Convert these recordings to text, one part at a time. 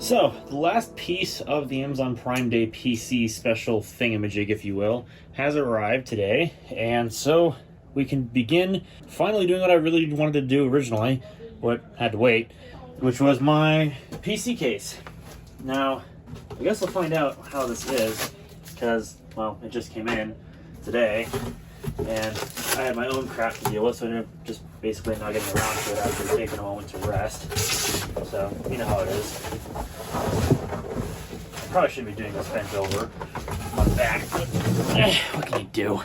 So, the last piece of the Amazon Prime Day PC special thingamajig, if you will, has arrived today, and so we can begin finally doing what I really wanted to do originally, what had to wait, which was my PC case. Now, I guess I'll find out how this is, because, well, it just came in today, and I had my own crap to deal with, so I'm just basically not getting around to it after taking a moment to rest. So, you know how it is. I probably shouldn't be doing this bent over on the back, but what can you do?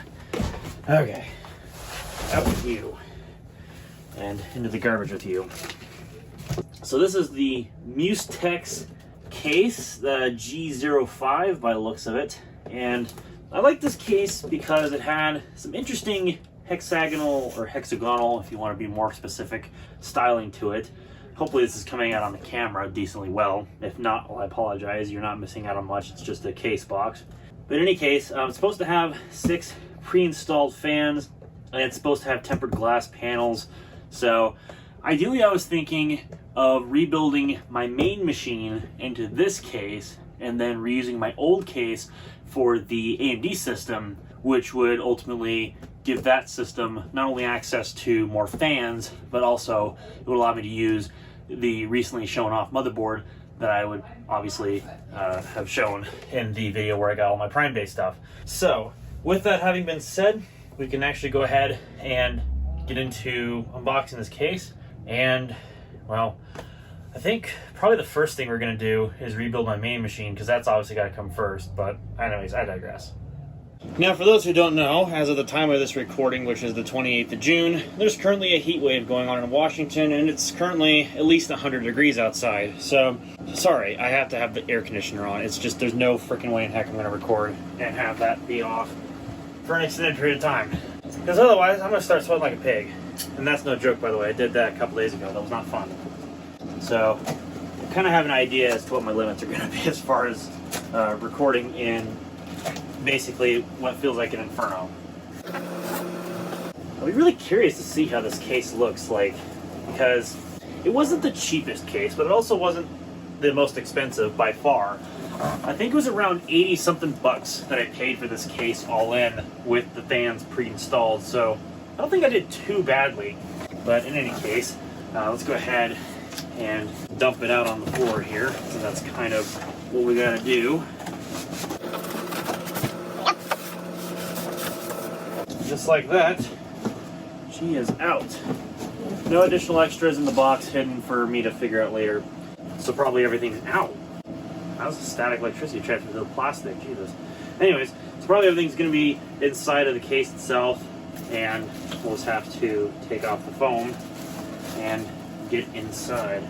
Okay, out with you, and into the garbage with you. So this is the Mustex case, the G05 by the looks of it, and I like this case because it had some interesting hexagonal, or hexagonal if you want to be more specific, styling to it. Hopefully this is coming out on the camera decently well. If not, well, I apologize. You're not missing out on much. It's just a case box. But in any case, it's supposed to have 6 pre-installed fans, and it's supposed to have tempered glass panels. So ideally I was thinking of rebuilding my main machine into this case and then reusing my old case for the AMD system, which would ultimately give that system not only access to more fans, but also it would allow me to use the recently shown off motherboard that I would obviously have shown in the video where I got all my Prime Day stuff. So with that having been said, we can actually go ahead and get into unboxing this case. And well, I think probably the first thing we're going to do is rebuild my main machine, because that's obviously got to come first. But anyways, I digress. Now, for those who don't know, as of the time of this recording, which is the 28th of June, there's currently a heat wave going on in Washington, and it's currently at least 100 degrees outside. So, sorry, I have to have the air conditioner on. It's just, there's no freaking way in heck I'm going to record and have that be off for an extended period of time. Because otherwise, I'm going to start sweating like a pig. And that's no joke, by the way. I did that a couple days ago. That was not fun. So, I kind of have an idea as to what my limits are going to be as far as recording in basically what feels like an inferno. I'll be really curious to see how this case looks like, because it wasn't the cheapest case, but it also wasn't the most expensive by far. I think it was around 80 something bucks that I paid for this case all in with the fans pre-installed, so I don't think I did too badly. But in any case, let's go ahead and dump it out on the floor here. So that's kind of what we gotta do. Just like that, she is out. No additional extras in the box hidden for me to figure out later. So probably everything's out. That was a static electricity transfer to the plastic, Jesus. Anyways, so probably everything's gonna be inside of the case itself, and we'll just have to take off the foam and get inside.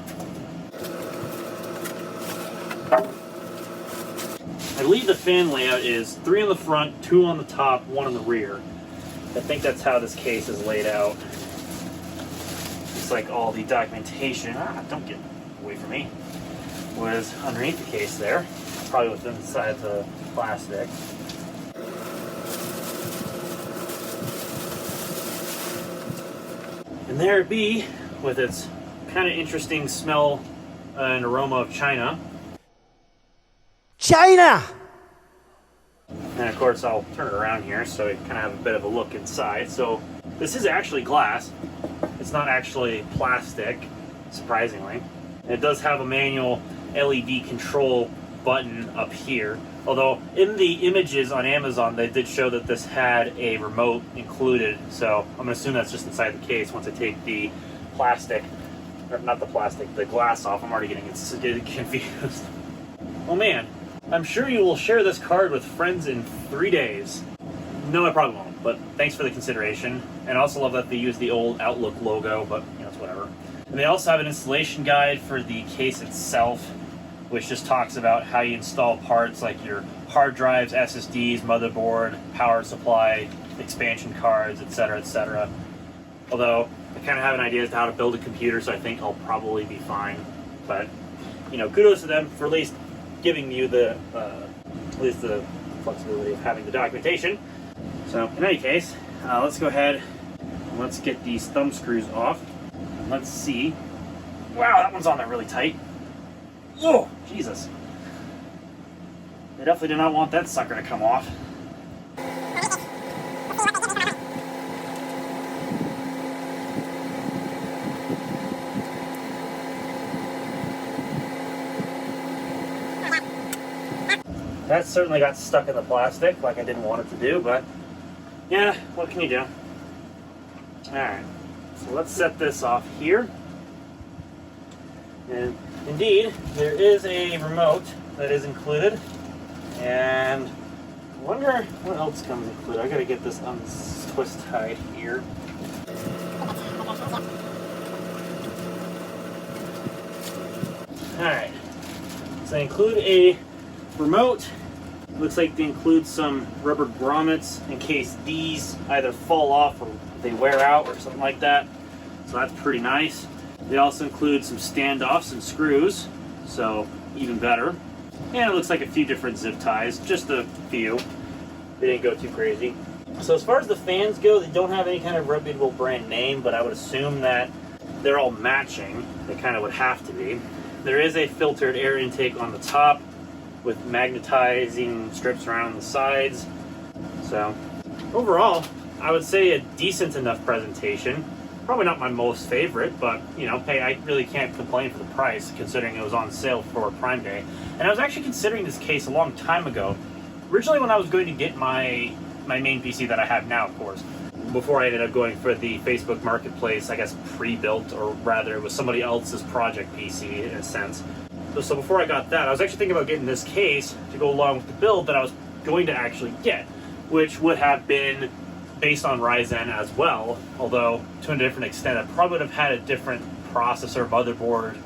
I believe the fan layout is 3 on the front, 2 on the top, 1 on the rear. I think that's how this case is laid out. It's like all the documentation, don't get away from me, was underneath the case there, probably within the side of the plastic. And there it be, with its kind of interesting smell and aroma of China. China! And of course I'll turn it around here so you kind of have a bit of a look inside. So this is actually glass. It's not actually plastic, surprisingly. And it does have a manual LED control button up here. Although in the images on Amazon they did show that this had a remote included. So I'm going to assume that's just inside the case once I take the plastic, or not the plastic, the glass off. I'm already getting confused. Oh man. I'm sure you will share this card with friends in 3 days. No, I probably won't, but thanks for the consideration. And I also love that they use the old Outlook logo, but you know, it's whatever. And they also have an installation guide for the case itself, which just talks about how you install parts like your hard drives, SSDs, motherboard, power supply, expansion cards, etc., etc. Although, I kind of have an idea as to how to build a computer, so I think I'll probably be fine. But, you know, kudos to them for at least giving you the at least the flexibility of having the documentation. So in any case, let's go ahead and let's get these thumb screws off. And let's see. Wow, that one's on there really tight. Whoa, Jesus. I definitely do not want that sucker to come off. That certainly got stuck in the plastic like I didn't want it to do, but yeah, what can you do? Alright, so let's set this off here. And indeed, there is a remote that is included. And I wonder what else comes included. I gotta get this twist tied here. Alright, so they include a remote. Looks like they include some rubber grommets in case these either fall off or they wear out or something like that. So that's pretty nice. They also include some standoffs and screws, so even better. And it looks like a few different zip ties, just a few. They didn't go too crazy. So as far as the fans go, they don't have any kind of reputable brand name, but I would assume that they're all matching. They kind of would have to be. There is a filtered air intake on the top with magnetizing strips around the sides. So overall, I would say a decent enough presentation. Probably not my most favorite, but you know, hey, I really can't complain for the price considering it was on sale for Prime Day. And I was actually considering this case a long time ago. Originally when I was going to get my main PC that I have now, of course, before I ended up going for the Facebook Marketplace, I guess pre-built, or rather it was somebody else's project PC in a sense. So before I got that, I was actually thinking about getting this case to go along with the build that I was going to actually get, which would have been based on Ryzen as well, although to a different extent. I probably would have had a different processor, motherboard,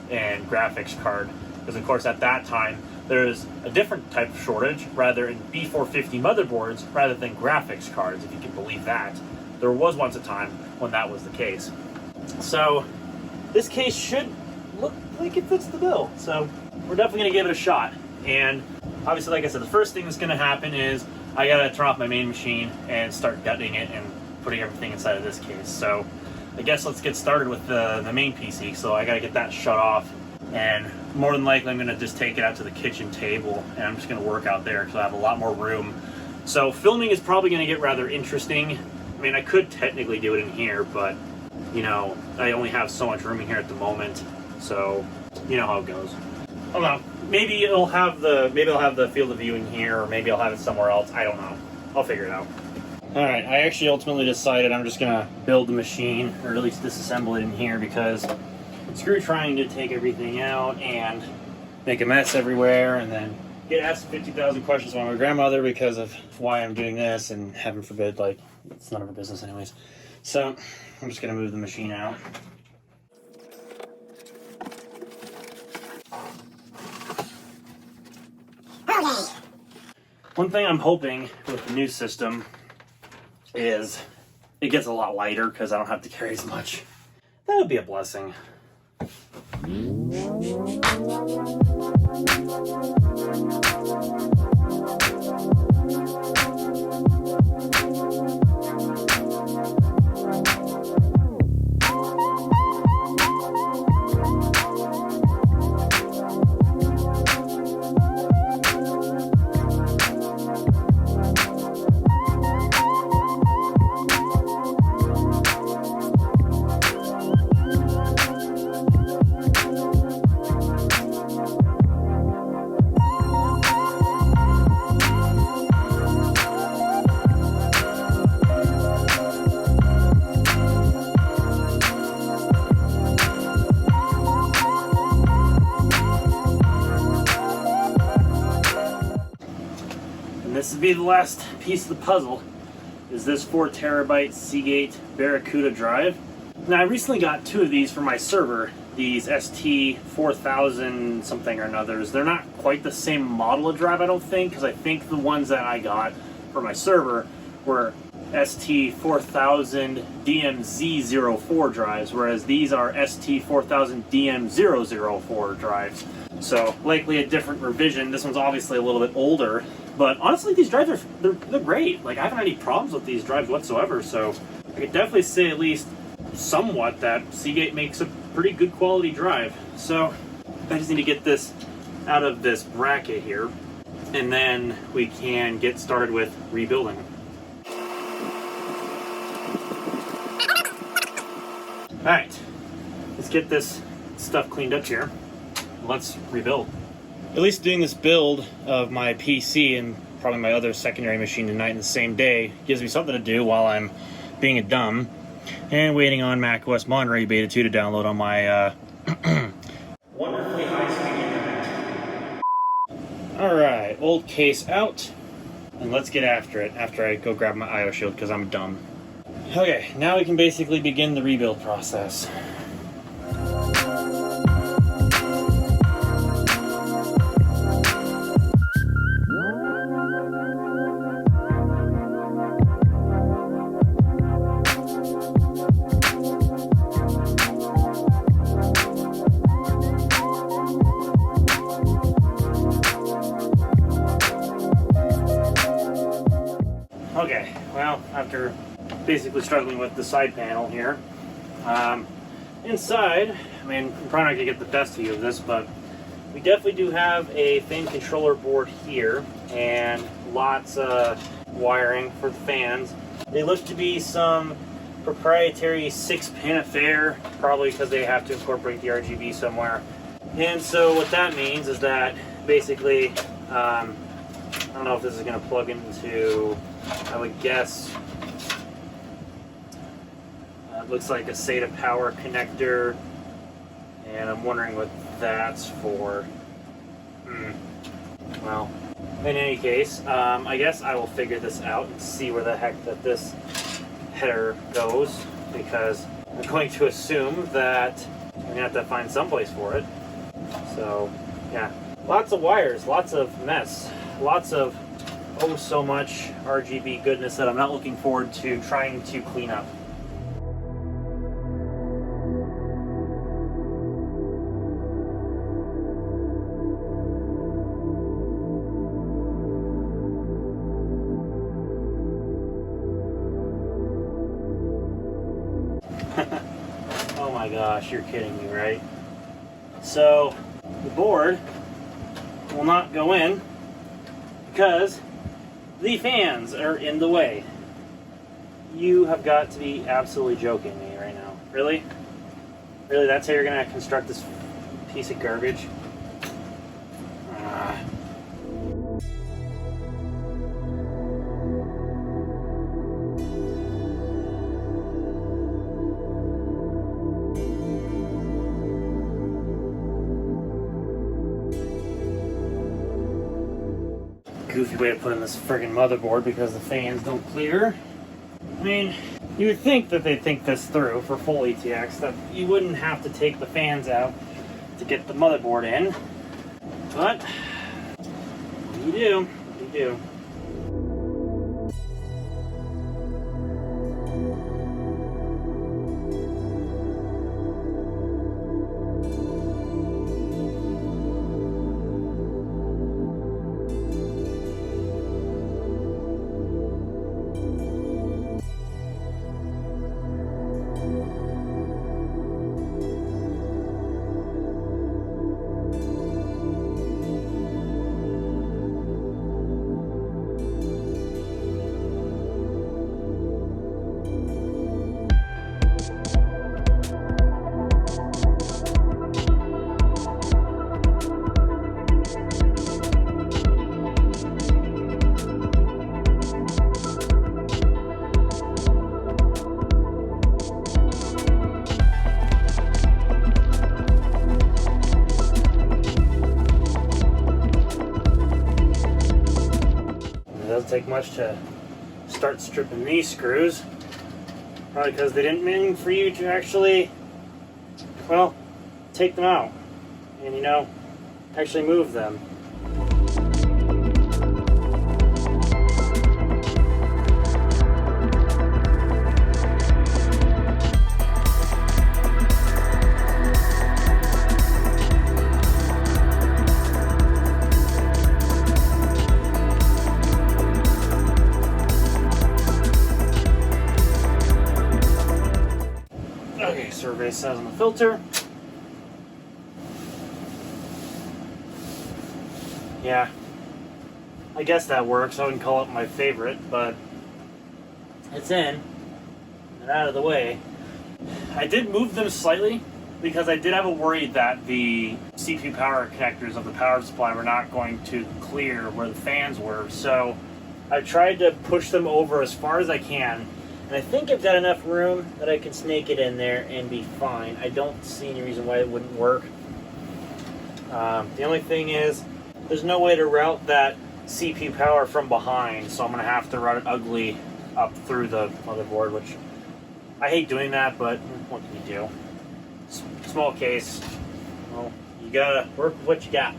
and graphics card, because of course at that time there's a different type of shortage, rather in B450 motherboards rather than graphics cards, if you can believe that. There was once a time when that was the case. So this case should look like it fits the bill, so we're definitely going to give it a shot. And obviously, like I said, the first thing that's going to happen is I got to turn off my main machine and start gutting it and putting everything inside of this case. So I guess let's get started with the main PC. So I got to get that shut off, and more than likely I'm going to just take it out to the kitchen table and I'm just going to work out there because I have a lot more room. So filming is probably going to get rather interesting. I mean, I could technically do it in here, but you know, I only have so much room in here at the moment. So you know how it goes. I don't know. Maybe I'll have the field of view in here, or maybe I'll have it somewhere else. I don't know. I'll figure it out. Alright, I actually ultimately decided I'm just gonna build the machine, or at least disassemble it in here, because screw trying to take everything out and make a mess everywhere, and then get asked 50,000 questions by my grandmother because of why I'm doing this, and heaven forbid, like, it's none of her business anyways. So, I'm just gonna move the machine out. One thing I'm hoping with the new system is it gets a lot lighter because I don't have to carry as much. That would be a blessing. This would be the last piece of the puzzle, is this 4 terabyte Seagate Barracuda drive. Now I recently got 2 of these for my server, these ST4000 something or another's. They're not quite the same model of drive, I don't think, because I think the ones that I got for my server were ST4000 DMZ04 drives, whereas these are ST4000 DMZ004 drives. So likely a different revision. This one's obviously a little bit older, but honestly these drives they're great. Like, I haven't had any problems with these drives whatsoever, so I could definitely say at least somewhat that Seagate makes a pretty good quality drive. So I just need to get this out of this bracket here, and then we can get started with rebuilding. Alright, let's get this stuff cleaned up here. Let's rebuild. At least doing this build of my PC and probably my other secondary machine tonight in the same day gives me something to do while I'm being a dumb and waiting on macOS Monterey Beta 2 to download on my wonderfully high-speed internet. Alright, old case out, and let's get after it after I go grab my IO shield because I'm dumb. Okay, now we can basically begin the rebuild process. Okay, well, after basically struggling with the side panel here, inside, I mean, I'm probably not going to get the best view of this, but we definitely do have a fan controller board here, and lots of wiring for the fans. They look to be some proprietary 6-pin affair, probably because they have to incorporate the RGB somewhere. And so what that means is that basically, I don't know if this is going to plug into, I would guess, it looks like a SATA power connector, and I'm wondering what that's for. Well, in any case, I guess I will figure this out and see where the heck that this header goes, because I'm going to assume that I'm going to have to find someplace for it. So, yeah. Lots of wires, lots of mess, lots of oh so much RGB goodness that I'm not looking forward to trying to clean up. Oh my gosh, you're kidding me, right? So, the board will not go in because the fans are in the way. You have got to be absolutely joking me right now. Really? Really, that's how you're going to construct this piece of garbage? Goofy way to put in this friggin' motherboard because the fans don't clear. I mean, you would think that they'd think this through for full ETX, that you wouldn't have to take the fans out to get the motherboard in. But, you do, you do. Doesn't take much to start stripping these screws, probably because they didn't mean for you to actually, well, take them out and, you know, actually move them. Survey says on the filter. Yeah, I guess that works. I wouldn't call it my favorite, but it's in and out of the way. I did move them slightly because I did have a worry that the CPU power connectors of the power supply were not going to clear where the fans were. So I tried to push them over as far as I can. And I think I've got enough room that I can snake it in there and be fine. I don't see any reason why it wouldn't work. The only thing is, there's no way to route that CPU power from behind, so I'm going to have to route it ugly up through the motherboard, which I hate doing that, but what can you do? Small case. Well, you gotta work with what you got.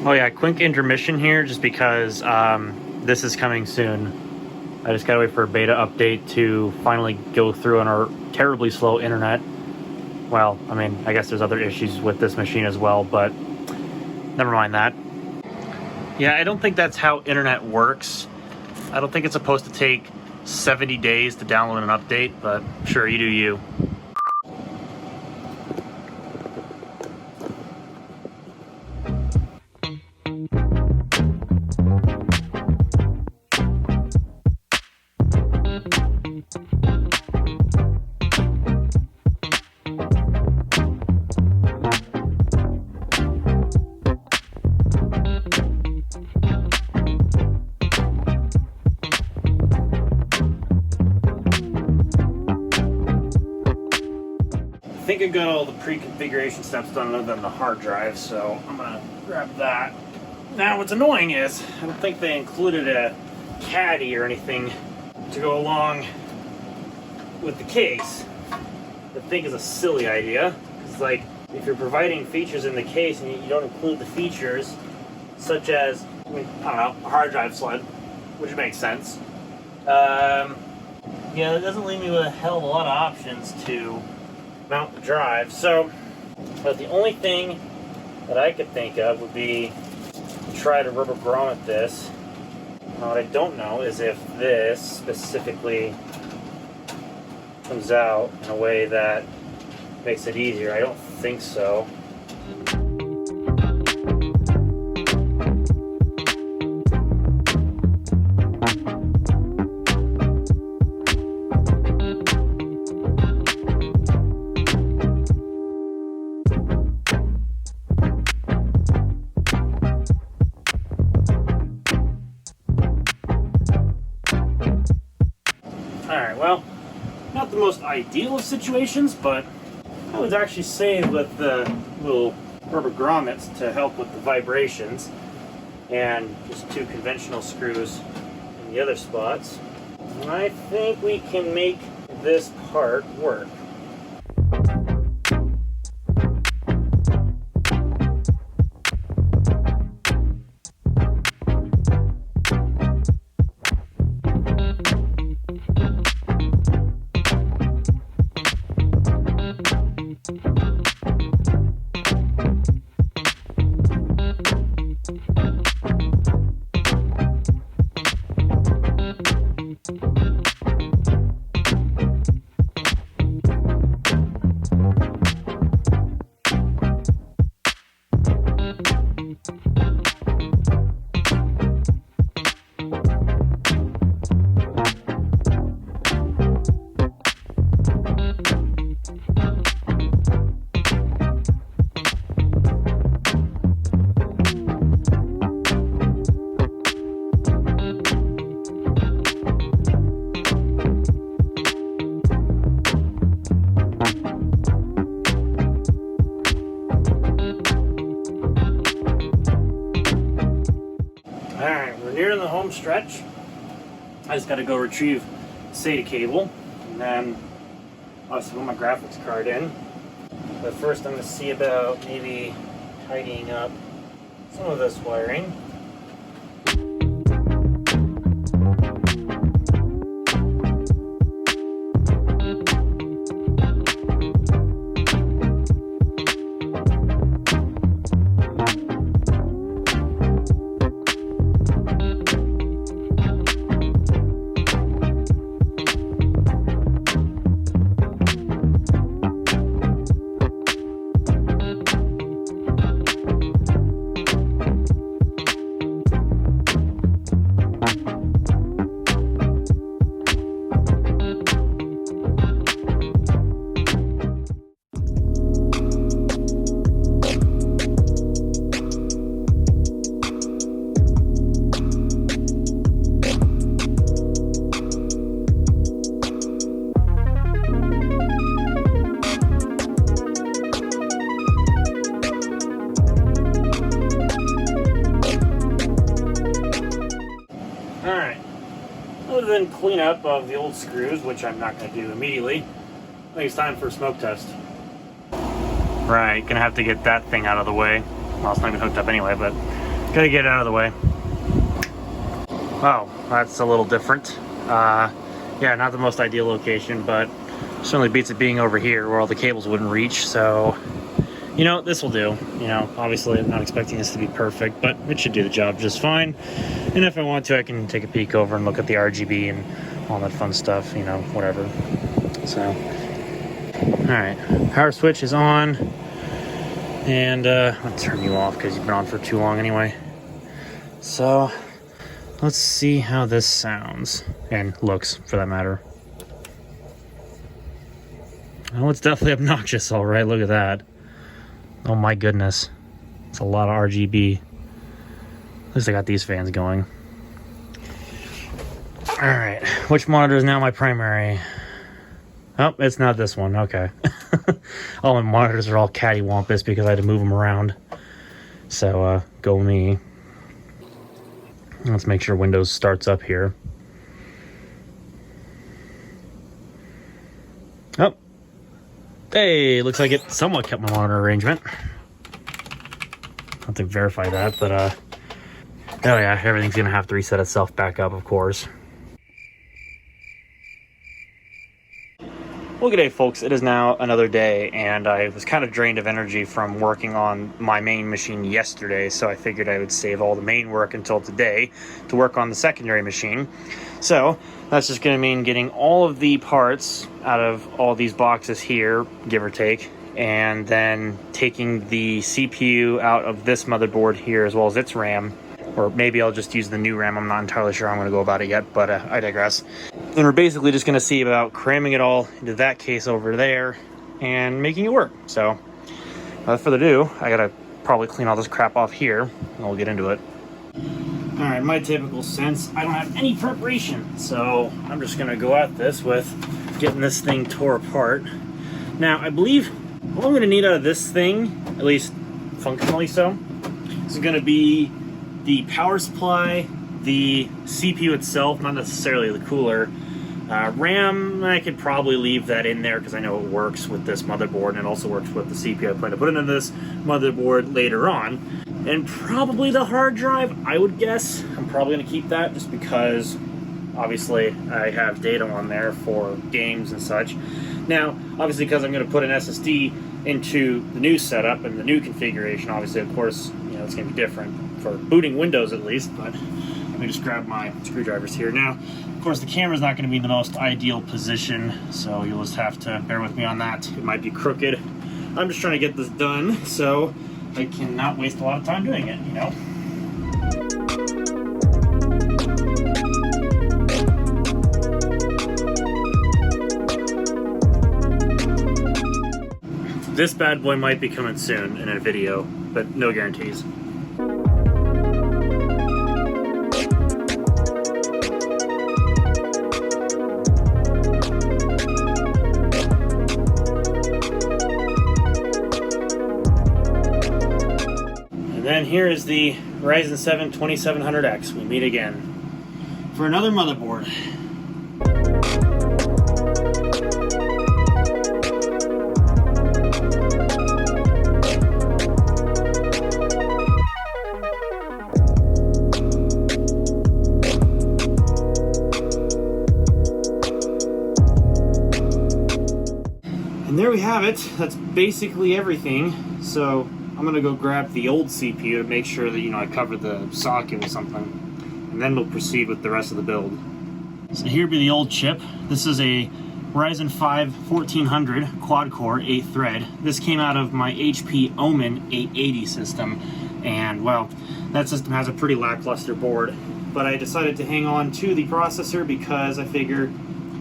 Oh yeah, quick intermission here just because this is coming soon. I just gotta wait for a beta update to finally go through on our terribly slow internet. Well, I mean, I guess there's other issues with this machine as well, but never mind that. Yeah, I don't think that's how internet works. I don't think it's supposed to take 70 days to download an update, but sure, you do you. I think I got all the pre-configuration steps done other than the hard drive, so I'm gonna grab that. Now what's annoying is, I don't think they included a caddy or anything to go along with the case. I think is a silly idea. It's like, if you're providing features in the case and you don't include the features, such as, I don't know, a hard drive sled, which makes sense. Yeah, it doesn't leave me with a hell of a lot of options to mount the drive. So, but the only thing that I could think of would be to try to rubber grommet this. What I don't know is if this specifically comes out in a way that makes it easier. I don't think so. Alright, well, not the most ideal of situations, but I would actually say with the little rubber grommets to help with the vibrations and just 2 conventional screws in the other spots, I think we can make this part work. Alright, we're near the home stretch. I just gotta go retrieve SATA cable, and then I'll put my graphics card in. But first I'm gonna see about maybe tidying up some of this wiring. Than cleanup of the old screws, which I'm not going to do immediately, I think it's time for a smoke test. Right, gonna have to get that thing out of the way. Well, it's not even hooked up anyway, but gotta get it out of the way. Oh, that's a little different. Yeah, not the most ideal location, but certainly beats it being over here where all the cables wouldn't reach. So, you know, this will do. You know, obviously I'm not expecting this to be perfect, but it should do the job just fine. And if I want to, I can take a peek over and look at the RGB and all that fun stuff, you know, whatever. So, all right, power switch is on. And I'll turn you off because you've been on for too long anyway. So, let's see how this sounds and looks, for that matter. Oh, it's definitely obnoxious, all right. Look at that. Oh my goodness. It's a lot of RGB. At least I got these fans going. Alright, which monitor is now my primary? Oh, it's not this one. Okay. All my monitors are all cattywampus because I had to move them around. So, go me. Let's make sure Windows starts up here. Oh. Hey, looks like it somewhat kept my monitor arrangement. I'll have to verify that, but, oh yeah, everything's gonna have to reset itself back up, of course. Well, good day, folks. It is now another day, and I was kind of drained of energy from working on my main machine yesterday, so I figured I would save all the main work until today to work on the secondary machine. So that's just going to mean getting all of the parts out of all these boxes here, give or take, and then taking the CPU out of this motherboard here as well as its RAM. Or maybe I'll just use the new RAM. I'm not entirely sure how I'm going to go about it yet, but I digress. Then we're basically just going to see about cramming it all into that case over there and making it work. So, without further ado, I got to probably clean all this crap off here, and we'll get into it. Alright, my typical sense, I don't have any preparation, so I'm just going to go at this with getting this thing tore apart. Now, I believe all I'm going to need out of this thing, at least functionally so, is going to be the power supply, the CPU itself, not necessarily the cooler. RAM, I could probably leave that in there because I know it works with this motherboard and it also works with the CPU I plan to put into this motherboard later on. And probably the hard drive, I would guess. I'm probably going to keep that just because obviously I have data on there for games and such. Now, obviously because I'm going to put an SSD into the new setup and the new configuration, obviously, of course, you know, it's going to be different for booting Windows at least, but let me just grab my screwdrivers here. Now, of course, the camera's not going to be in the most ideal position, so you'll just have to bear with me on that. It might be crooked. I'm just trying to get this done, so I cannot waste a lot of time doing it, you know? This bad boy might be coming soon in a video, but no guarantees. And then here is the Ryzen 7 2700X. We meet again for another motherboard. And there we have it. That's basically everything. So I'm gonna go grab the old CPU to make sure that I cover the socket with something, and then we'll proceed with the rest of the build. So here be the old chip. This is a Ryzen 5 1400 quad-core 8-thread. This came out of my HP Omen 880 system, and well, that system has a pretty lackluster board. But I decided to hang on to the processor because I figured,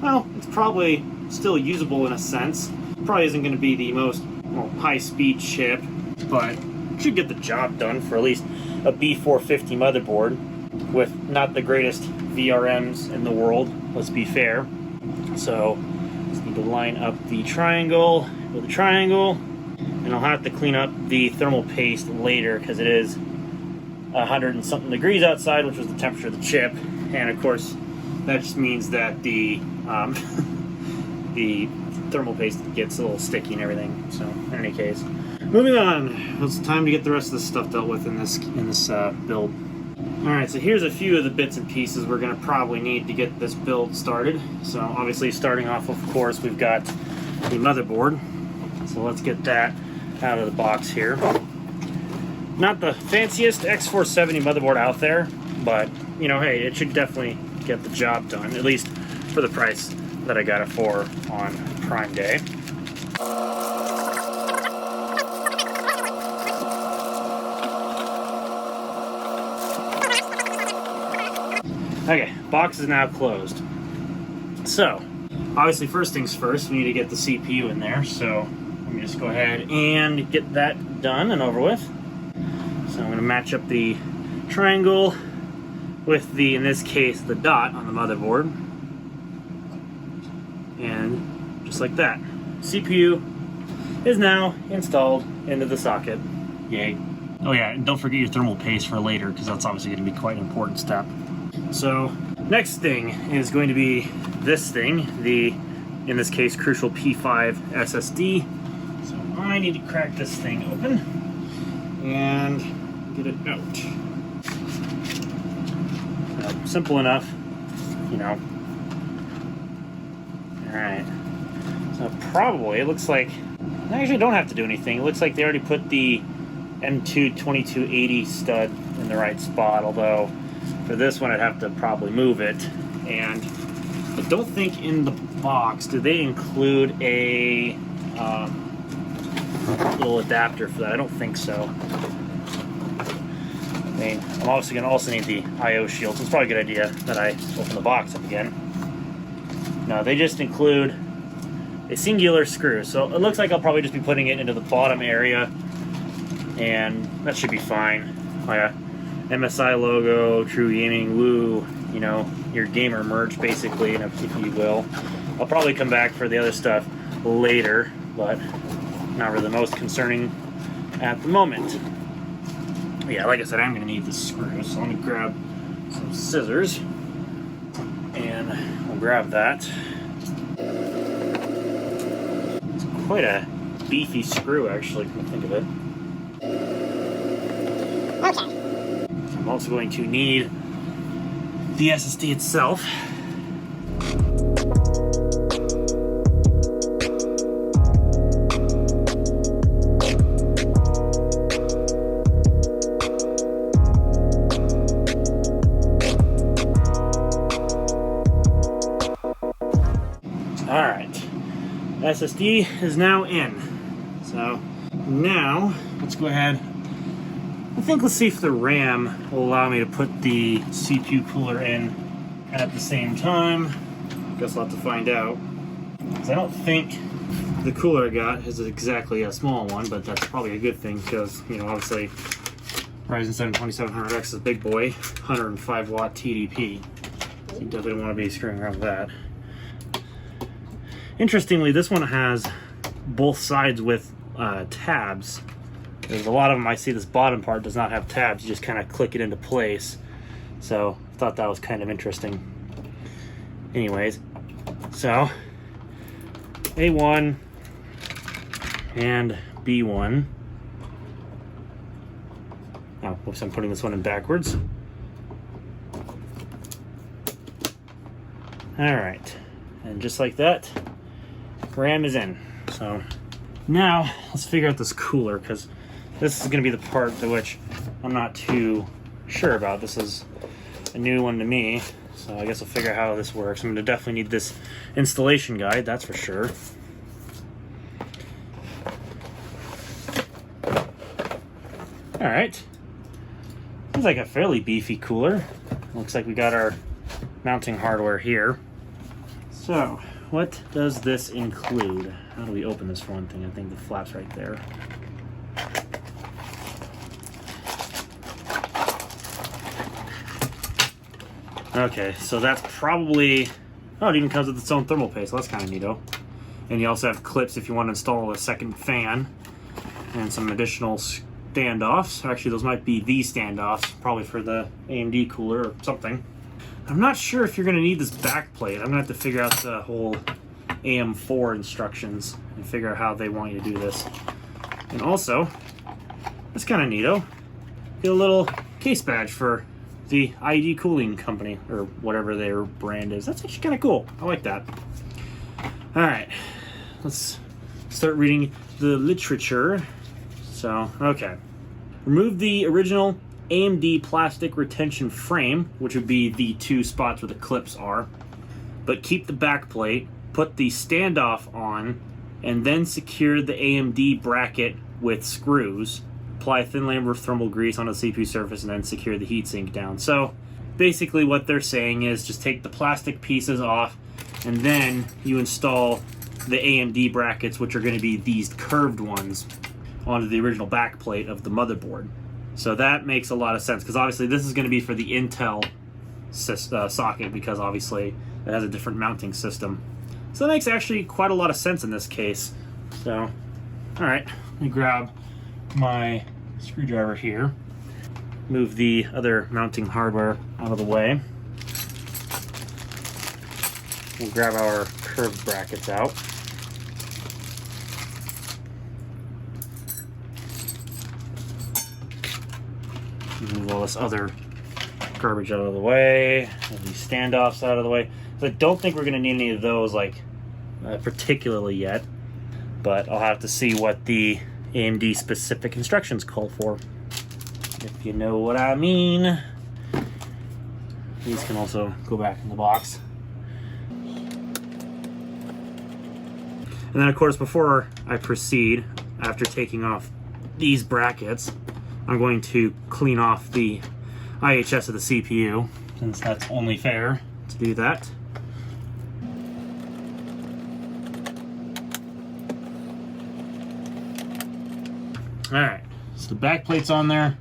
well, it's probably still usable in a sense. Probably isn't going to be the most high-speed chip, but should get the job done for at least a B450 motherboard with not the greatest VRMs in the world, let's be fair. So just need to line up the triangle with a triangle, and I'll have to clean up the thermal paste later because it is 100 and something degrees outside, which was the temperature of the chip, and of course that just means that the the thermal paste gets a little sticky and everything. So in any case, moving on, it's time to get the rest of this stuff dealt with in this build. Alright, so here's a few of the bits and pieces we're going to probably need to get this build started. So obviously starting off, of course, we've got the motherboard. So let's get that out of the box here. Not the fanciest X470 motherboard out there, but hey, it should definitely get the job done, at least for the price that I got it for on Prime Day. Okay, box is now closed. So, obviously first things first, we need to get the CPU in there, so let me just go ahead and get that done and over with. So I'm going to match up the triangle with the, in this case, the dot on the motherboard. And just like that, CPU is now installed into the socket. Yay. Oh yeah, and don't forget your thermal paste for later, because that's obviously going to be quite an important step. So next thing is going to be this thing, the, in this case, Crucial P5 SSD. So I need to crack this thing open and get it out. Simple enough, Alright, so probably, it looks like, I actually don't have to do anything. It looks like they already put the M2 2280 stud in the right spot, although for this one I'd have to probably move it. And I don't think in the box, did they include a little adapter for that? I don't think so. I mean, I'm obviously going to also need the I/O shield, so it's probably a good idea that I open the box up again. No, they just include a singular screw, so it looks like I'll probably just be putting it into the bottom area, and that should be fine. Oh yeah, MSI logo, True Gaming, woo, your gamer merch basically, if you will. I'll probably come back for the other stuff later, but not really the most concerning at the moment. Yeah, like I said, I'm going to need the screws, so let me grab some scissors, and we'll grab that. It's quite a beefy screw, actually, come to think of it. Okay. I'm also going to need the SSD itself. Alright, SSD is now in. So now, let's go ahead. Let's see if the RAM will allow me to put the CPU cooler in at the same time. Guess I'll have to find out. Because I don't think the cooler I got is exactly a small one, but that's probably a good thing because, obviously Ryzen 7 2700X is a big boy, 105 watt TDP. So you definitely don't want to be screwing around with that. Interestingly, this one has both sides with tabs, There's a lot of them, I see this bottom part does not have tabs. You just kind of click it into place. So I thought that was kind of interesting. Anyways, so A1 and B1. Oh, whoops, I'm putting this one in backwards. All right, and just like that, RAM is in. So now let's figure out this cooler, because this is going to be the part to which I'm not too sure about. This is a new one to me, so I guess I'll figure out how this works. I'm going to definitely need this installation guide, that's for sure. All right, seems like a fairly beefy cooler. Looks like we got our mounting hardware here. So what does this include? How do we open this for one thing? I think the flap's right there. Okay, so that's probably, oh, it even comes with its own thermal paste, so that's kind of neato. And you also have clips if you want to install a second fan and some additional standoffs. Actually, those might be the standoffs, probably for the AMD cooler or something. I'm not sure if you're going to need this back plate. I'm going to have to figure out the whole AM4 instructions and figure out how they want you to do this. And also, it's kind of neato. Get a little case badge for the ID Cooling Company, or whatever their brand is. That's actually kind of cool. I like that. All right, let's start reading the literature. So, okay. Remove the original AMD plastic retention frame, which would be the two spots where the clips are, but keep the back plate, put the standoff on, and then secure the AMD bracket with screws. Apply a thin layer of thermal grease on the CPU surface and then secure the heatsink down. So basically what they're saying is just take the plastic pieces off and then you install the AMD brackets, which are going to be these curved ones, onto the original back plate of the motherboard. So that makes a lot of sense, because obviously this is going to be for the Intel socket, because obviously it has a different mounting system. So that makes actually quite a lot of sense in this case. So, all right, let me grab my screwdriver here, move the other mounting hardware out of the way. We'll grab our curved brackets out. Move all this other garbage out of the way, and these standoffs out of the way. So I don't think we're going to need any of those, like, particularly yet, but I'll have to see what the AMD specific instructions call for, if you know what I mean. These can also go back in the box. And then, of course, before I proceed, after taking off these brackets, I'm going to clean off the IHS of the CPU, since that's only fair to do that. Alright, so the back plate's on there.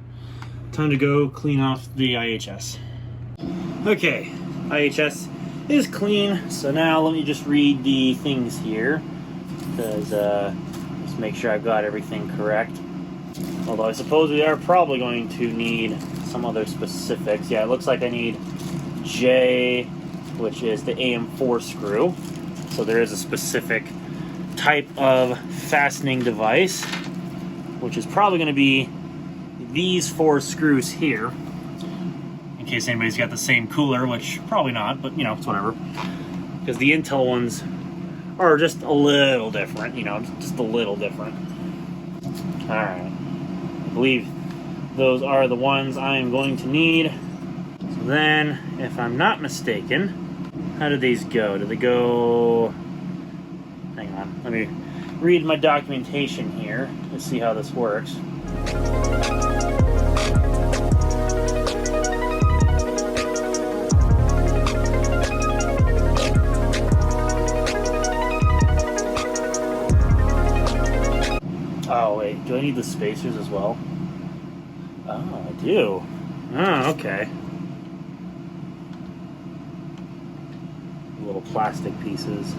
Time to go clean off the IHS. Okay, IHS is clean, so now let me just read the things here, because just make sure I've got everything correct. Although I suppose we are probably going to need some other specifics. Yeah, it looks like I need J, which is the AM4 screw. So there is a specific type of fastening device, which is probably going to be these 4 screws here. In case anybody's got the same cooler, which probably not, but you know, it's whatever. Because the Intel ones are just a little different, you know, just a little different. Alright. I believe those are the ones I am going to need. So then, if I'm not mistaken, how do these go? Do they go... Hang on, let me read my documentation here to see how this works. Oh wait, do I need the spacers as well? Oh, I do. Oh, okay. Little plastic pieces.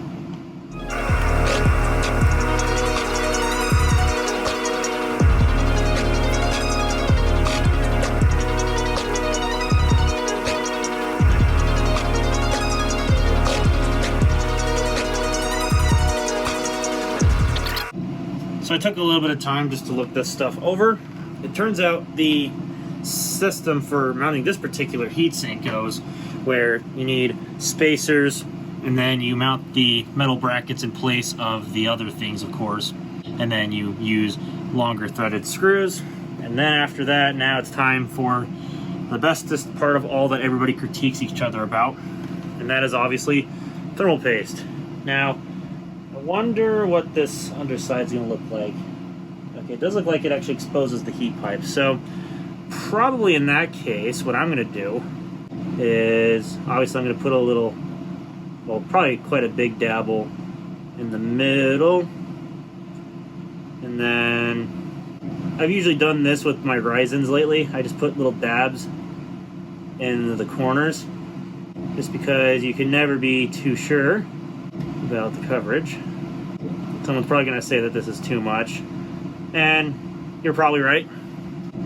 So I took a little bit of time just to look this stuff over. It turns out the system for mounting this particular heatsink goes where you need spacers, and then you mount the metal brackets in place of the other things, of course, and then you use longer threaded screws. And then after that, now it's time for the bestest part of all that everybody critiques each other about, and that is obviously thermal paste. Now, I wonder what this underside is going to look like. Okay, it does look like it actually exposes the heat pipe, so probably in that case, what I'm going to do is, obviously I'm going to put a little, well, probably quite a big dabble in the middle, and then I've usually done this with my Ryzens lately. I just put little dabs in the corners, just because you can never be too sure about the coverage. Someone's probably going to say that this is too much, and you're probably right,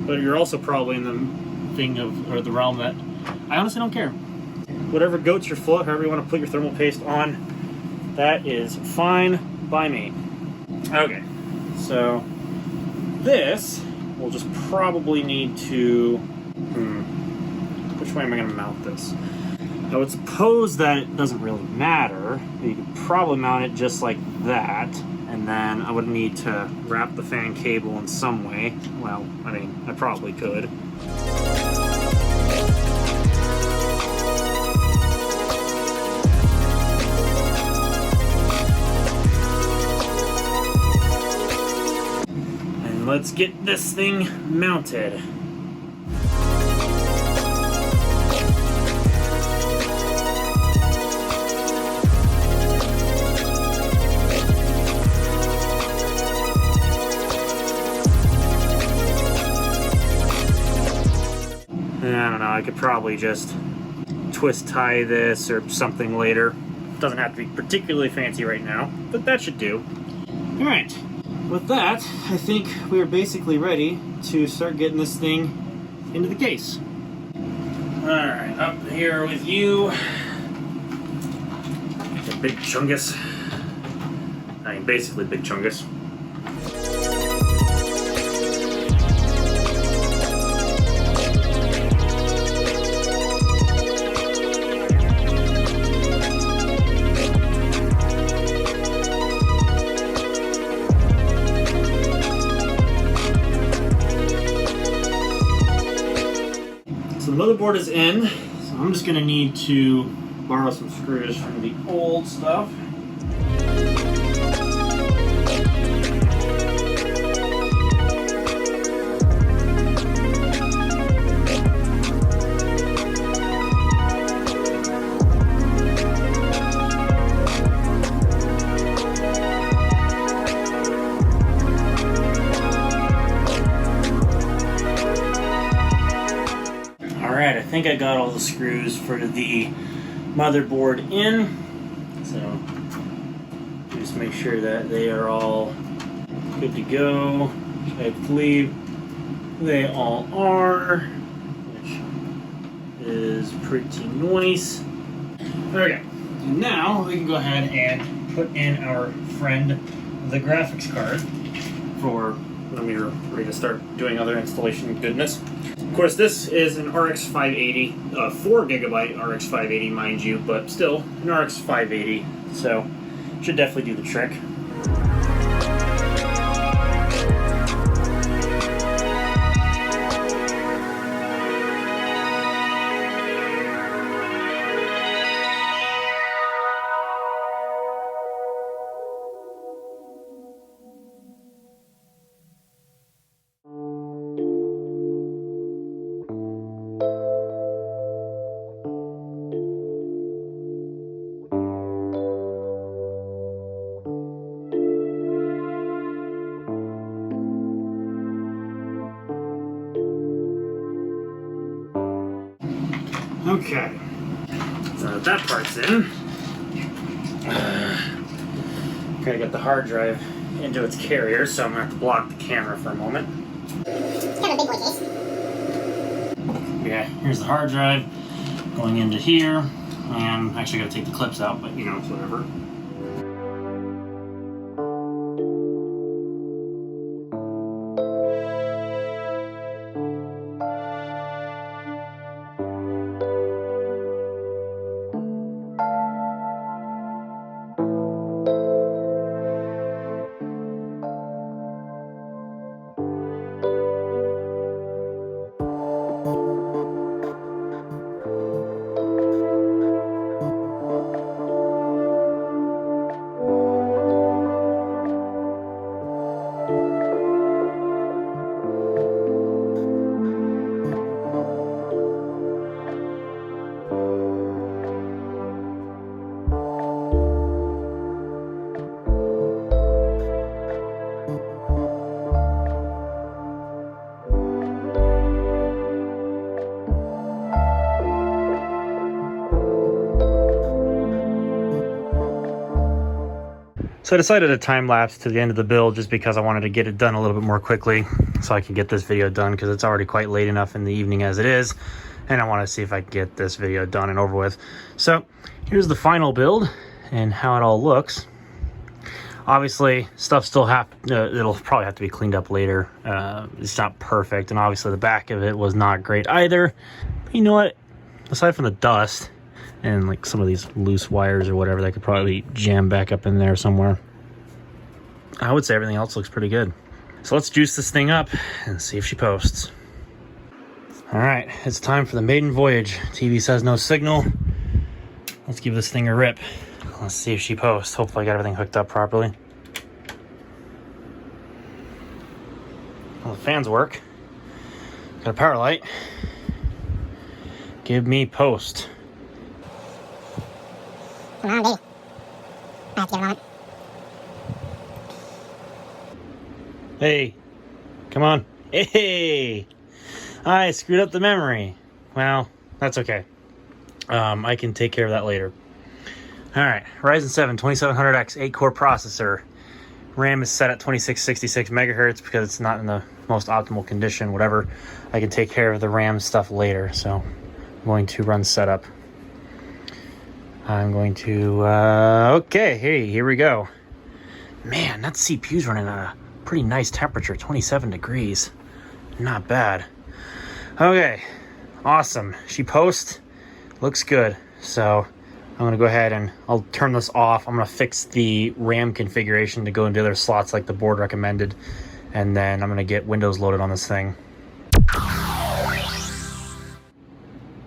but you're also probably in the thing of, or the realm that I honestly don't care. Whatever goats your float, however you want to put your thermal paste on, that is fine by me. Okay, so this will just probably need to, which way am I going to mount this? I would suppose that it doesn't really matter. You could probably mount it just like that, and then I would need to wrap the fan cable in some way. Well, I mean, I probably could. And let's get this thing mounted. I don't know, I could probably just twist tie this or something later. Doesn't have to be particularly fancy right now, but that should do. Alright, with that, I think we are basically ready to start getting this thing into the case. Alright, up here with you, the Big Chungus. I mean, basically Big Chungus. So the motherboard is in, so I'm just going to need to borrow some screws from the old stuff. Alright, I think I got all the screws for the motherboard in, so just make sure that they are all good to go. I believe they all are, which is pretty nice. Okay, and now we can go ahead and put in our friend, the graphics card, for when we are ready to start doing other installation goodness. Of course, this is an RX 580, 4GB RX 580, mind you, but still an RX 580, so should definitely do the trick. Okay, so that part's in. Okay, I got the hard drive into its carrier, so I'm gonna have to block the camera for a moment. It's kind of a big boy case. Yeah, here's the hard drive going into here, and I actually gotta take the clips out, but you know, it's whatever. So I decided to time lapse to the end of the build just because I wanted to get it done a little bit more quickly so I can get this video done, because it's already quite late enough in the evening as it is, and I want to see if I can get this video done and over with. So here's the final build and how it all looks. Obviously, stuff still it'll probably have to be cleaned up later. It's not perfect, and obviously the back of it was not great either. But you know what? Aside from the dust and like some of these loose wires or whatever that could probably jam back up in there somewhere, I would say everything else looks pretty good. So let's juice this thing up and see if she posts. All right, it's time for the maiden voyage. TV says no signal. Let's give this thing a rip. Let's see if she posts. Hopefully I got everything hooked up properly. Well, the fans work. Got a power light. Give me post. Come on, baby. Let's give it a moment. Hey, come on. Hey, I screwed up the memory. Well, that's okay. I can take care of that later. All right, Ryzen 7 2700X 8-core processor. RAM is set at 2666 megahertz because it's not in the most optimal condition, whatever. I can take care of the RAM stuff later, so I'm going to run setup. I'm going to, okay, hey, here we go. Man, that CPU's running at a pretty nice temperature, 27 degrees. Not bad. Okay, awesome. She posts, looks good. So I'm gonna go ahead and I'll turn this off. I'm gonna fix the RAM configuration to go into other slots like the board recommended. And then I'm gonna get Windows loaded on this thing.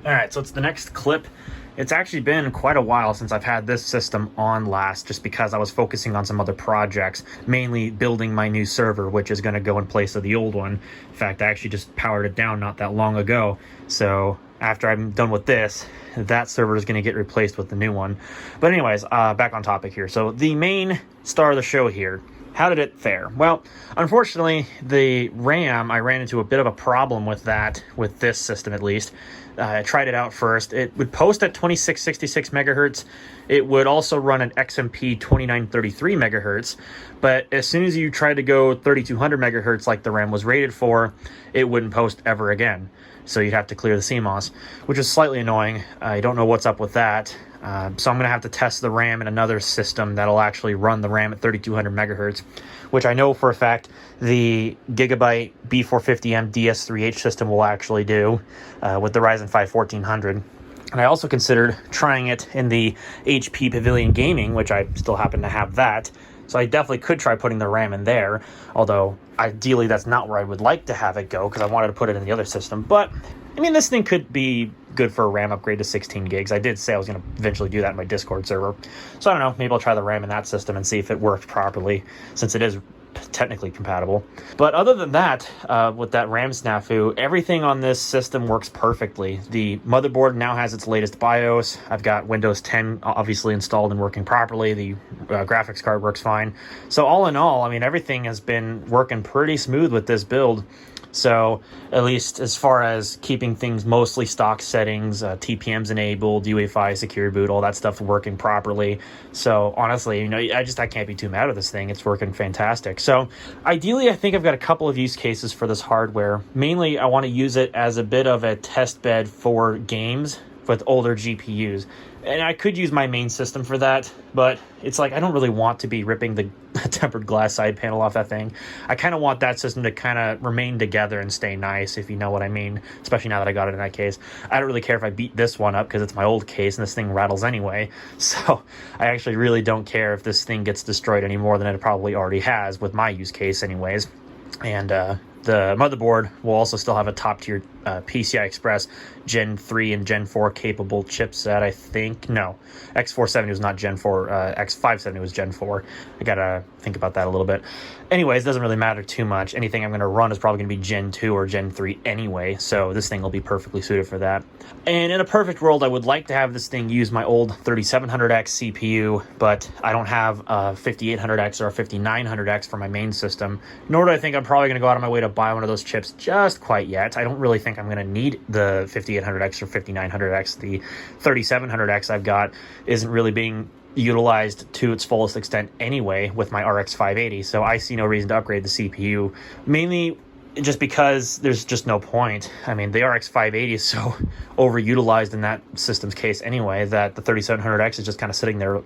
All right, so it's the next clip. It's actually been quite a while since I've had this system on last, just because I was focusing on some other projects, mainly building my new server, which is going to go in place of the old one. In fact, I actually just powered it down not that long ago. So after I'm done with this, that server is going to get replaced with the new one. But anyways, back on topic here. So the main star of the show here, how did it fare? Well, unfortunately, the RAM, I ran into a bit of a problem with that, with this system at least. I tried it out first. It would post at 2666 megahertz. It would also run at XMP 2933 megahertz. But as soon as you tried to go 3200 megahertz like the RAM was rated for, it wouldn't post ever again. So you'd have to clear the CMOS, which is slightly annoying. I don't know what's up with that. So I'm going to have to test the RAM in another system that'll actually run the RAM at 3200 megahertz, which I know for a fact the Gigabyte B450M DS3H system will actually do with the Ryzen 5 1400. And I also considered trying it in the HP Pavilion Gaming, which I still happen to have that. So I definitely could try putting the RAM in there, although ideally that's not where I would like to have it go, because I wanted to put it in the other system. But I mean, this thing could be good for a RAM upgrade to 16 gigs. I did say I was going to eventually do that in my Discord server. So I don't know, maybe I'll try the RAM in that system and see if it worked properly, since it is technically compatible. But other than that, with that RAM snafu, everything on this system works perfectly. The motherboard now has its latest BIOS. I've got Windows 10 obviously installed and working properly. The graphics card works fine. So all in all, I mean, everything has been working pretty smooth with this build. So at least as far as keeping things mostly stock settings, TPMs enabled, UEFI, secure boot, all that stuff working properly. So honestly, you know, I can't be too mad with this thing. It's working fantastic. So ideally, I think I've got a couple of use cases for this hardware. Mainly, I want to use it as a bit of a test bed for games with older GPUs. And I could use my main system for that, but it's like I don't really want to be ripping the tempered glass side panel off that thing. I kind of want that system to kind of remain together and stay nice, if you know what I mean, especially now that I got it in that case. I don't really care if I beat this one up because it's my old case and this thing rattles anyway. So I actually really don't care if this thing gets destroyed any more than it probably already has with my use case anyways. And the motherboard will also still have a top-tier PCI Express Gen 3 and Gen 4 capable chipset, I think. No, X470 was not Gen 4. X570 was Gen 4. I gotta think about that a little bit. Anyways, it doesn't really matter too much. Anything I'm going to run is probably going to be Gen 2 or Gen 3 anyway, so this thing will be perfectly suited for that. And in a perfect world, I would like to have this thing use my old 3700X CPU, but I don't have a 5800X or a 5900X for my main system, nor do I think I'm probably going to go out of my way to buy one of those chips just quite yet. I don't really think I'm going to need the 5800X or 5900X. The 3700X I've got isn't really being utilized to its fullest extent anyway with my RX 580, so I see no reason to upgrade the CPU, mainly just because there's just no point. I mean, the RX 580 is so overutilized in that system's case anyway that the 3700X is just kind of sitting there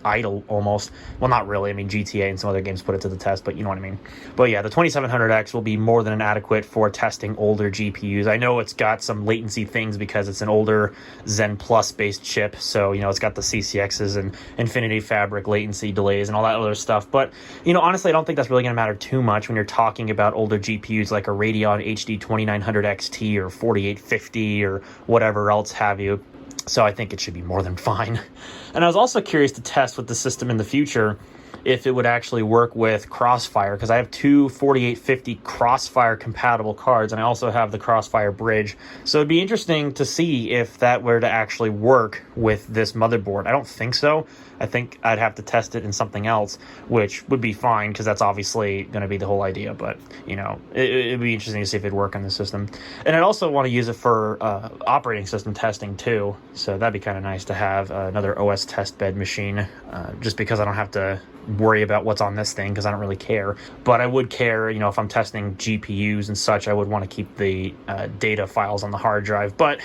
idle almost. Well, not really. I mean, GTA and some other games put it to the test, but you know what I mean. But yeah, the 2700X will be more than adequate for testing older GPUs. I know it's got some latency things because it's an older Zen Plus based chip, so you know it's got the CCXs and Infinity Fabric latency delays and all that other stuff. But you know, honestly, I don't think that's really going to matter too much when you're talking about older GPUs like a Radeon HD 2900 XT or 4850 or whatever else have you. So I think it should be more than fine. And I was also curious to test with the system in the future if it would actually work with Crossfire, because I have two 4850 Crossfire compatible cards, and I also have the Crossfire bridge. So it'd be interesting to see if that were to actually work with this motherboard. I don't think so. I think I'd have to test it in something else, which would be fine because that's obviously going to be the whole idea. But, you know, it'd be interesting to see if it'd work on the system. And I'd also want to use it for operating system testing too. So that'd be kind of nice to have another OS test bed machine, just because I don't have to worry about what's on this thing because I don't really care. But I would care, you know, if I'm testing GPUs and such, I would want to keep the data files on the hard drive. But,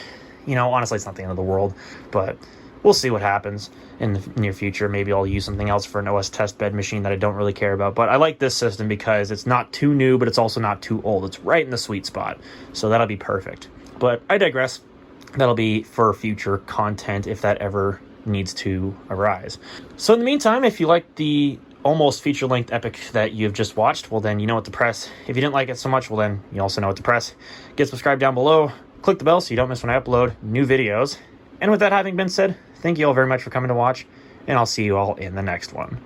you know, honestly, it's not the end of the world. But we'll see what happens in the near future. Maybe I'll use something else for an OS test bed machine that I don't really care about. But I like this system because it's not too new, but it's also not too old. It's right in the sweet spot. So that'll be perfect. But I digress. That'll be for future content if that ever needs to arise. So in the meantime, if you like the almost feature-length epic that you've just watched, well then you know what to press. If you didn't like it so much, well then you also know what to press. Get subscribed down below. Click the bell so you don't miss when I upload new videos. And with that having been said, thank you all very much for coming to watch, and I'll see you all in the next one.